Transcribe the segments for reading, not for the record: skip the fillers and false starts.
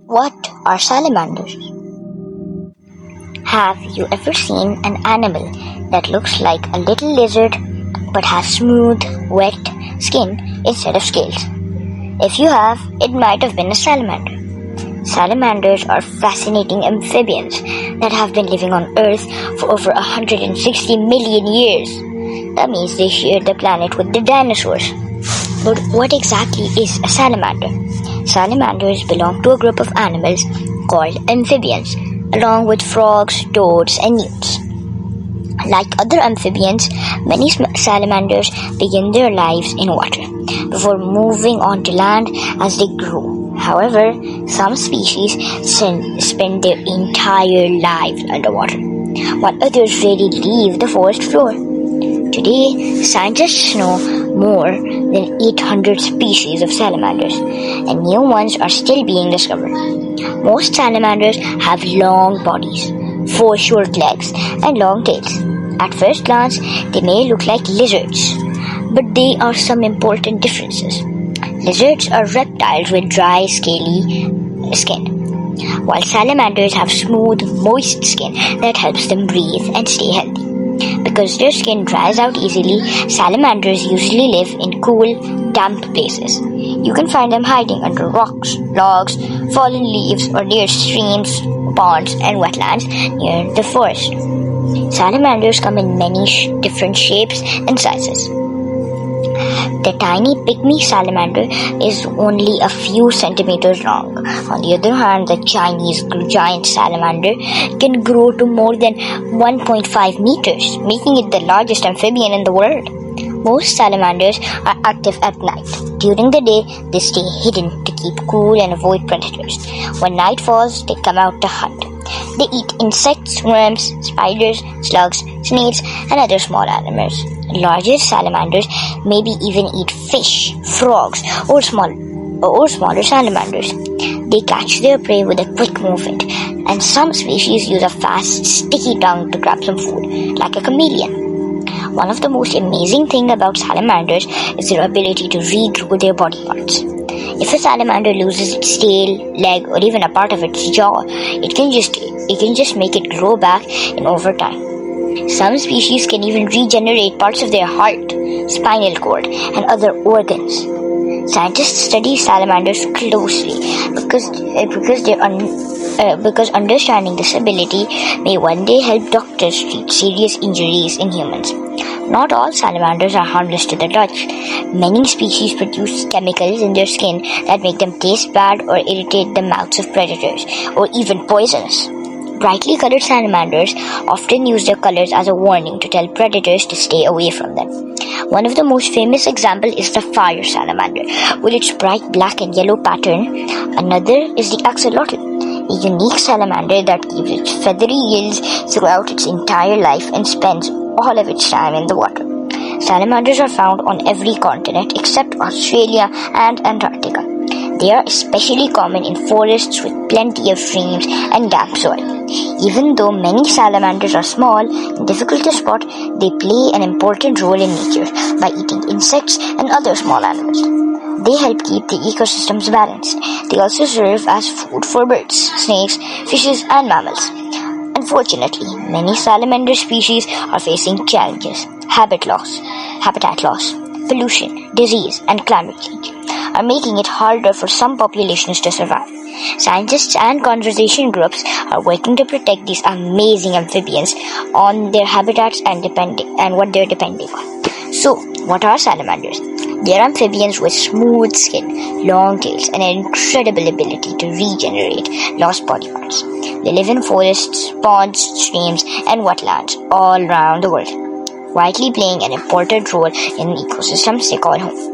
What are salamanders? Have you ever seen an animal that looks like a little lizard but has smooth, wet skin instead of scales? If you have, it might have been a salamander. Salamanders are fascinating amphibians that have been living on Earth for over 160 million years. That means they shared the planet with the dinosaurs. But what exactly is a salamander? Salamanders belong to a group of animals called amphibians, along with frogs, toads, and newts. Like other amphibians, many salamanders begin their lives in water before moving on to land as they grow. However, some species spend their entire lives underwater, while others rarely leave the forest floor. Today, scientists know more than 800 species of salamanders, and new ones are still being discovered. Most salamanders have long bodies, 4 short legs, and long tails. At first glance, they may look like lizards, but there are some important differences. Lizards are reptiles with dry, scaly skin, while salamanders have smooth, moist skin that helps them breathe and stay healthy. Because their skin dries out easily, salamanders usually live in cool, damp places. You can find them hiding under rocks, logs, fallen leaves, or near streams, ponds, and wetlands near the forest. Salamanders come in many different shapes and sizes. The tiny pygmy salamander is only a few centimeters long. On the other hand, the Chinese giant salamander can grow to more than 1.5 meters, making it the largest amphibian in the world. Most salamanders are active at night. During the day, they stay hidden to keep cool and avoid predators. When night falls, they come out to hunt. They eat insects, worms, spiders, slugs, snails, and other small animals. Larger salamanders maybe even eat fish, frogs, or smaller salamanders. They catch their prey with a quick movement, and some species use a fast, sticky tongue to grab some food, like a chameleon. One of the most amazing things about salamanders is their ability to regrow their body parts. If a salamander loses its tail, leg, or even a part of its jaw, it can just make it grow back in over time. Some species can even regenerate parts of their heart, spinal cord, and other organs. Scientists study salamanders closely because understanding this ability may one day help doctors treat serious injuries in humans. Not all salamanders are harmless to the touch. Many species produce chemicals in their skin that make them taste bad or irritate the mouths of predators, or even poisonous. Brightly colored salamanders often use their colors as a warning to tell predators to stay away from them. One of the most famous examples is the fire salamander, with its bright black and yellow pattern. Another is the axolotl, a unique salamander that keeps its feathery gills throughout its entire life and spends all of its time in the water. Salamanders are found on every continent except Australia and Antarctica. They are especially common in forests with plenty of streams and damp soil. Even though many salamanders are small and difficult to spot, they play an important role in nature by eating insects and other small animals. They help keep the ecosystems balanced. They also serve as food for birds, snakes, fishes, and mammals. Unfortunately, many salamander species are facing challenges. Habitat loss, pollution, disease, and climate change are making it harder for some populations to survive. Scientists and conservation groups are working to protect these amazing amphibians on their habitats and what they're depending on. So, what are salamanders? They are amphibians with smooth skin, long tails, and an incredible ability to regenerate lost body parts. They live in forests, ponds, streams, and wetlands all around the world, quietly playing an important role in ecosystems they call home.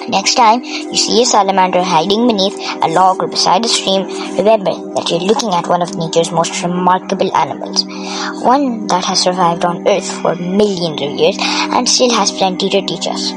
Next time you see a salamander hiding beneath a log or beside a stream, remember that you're looking at one of nature's most remarkable animals, one that has survived on Earth for millions of years and still has plenty to teach us.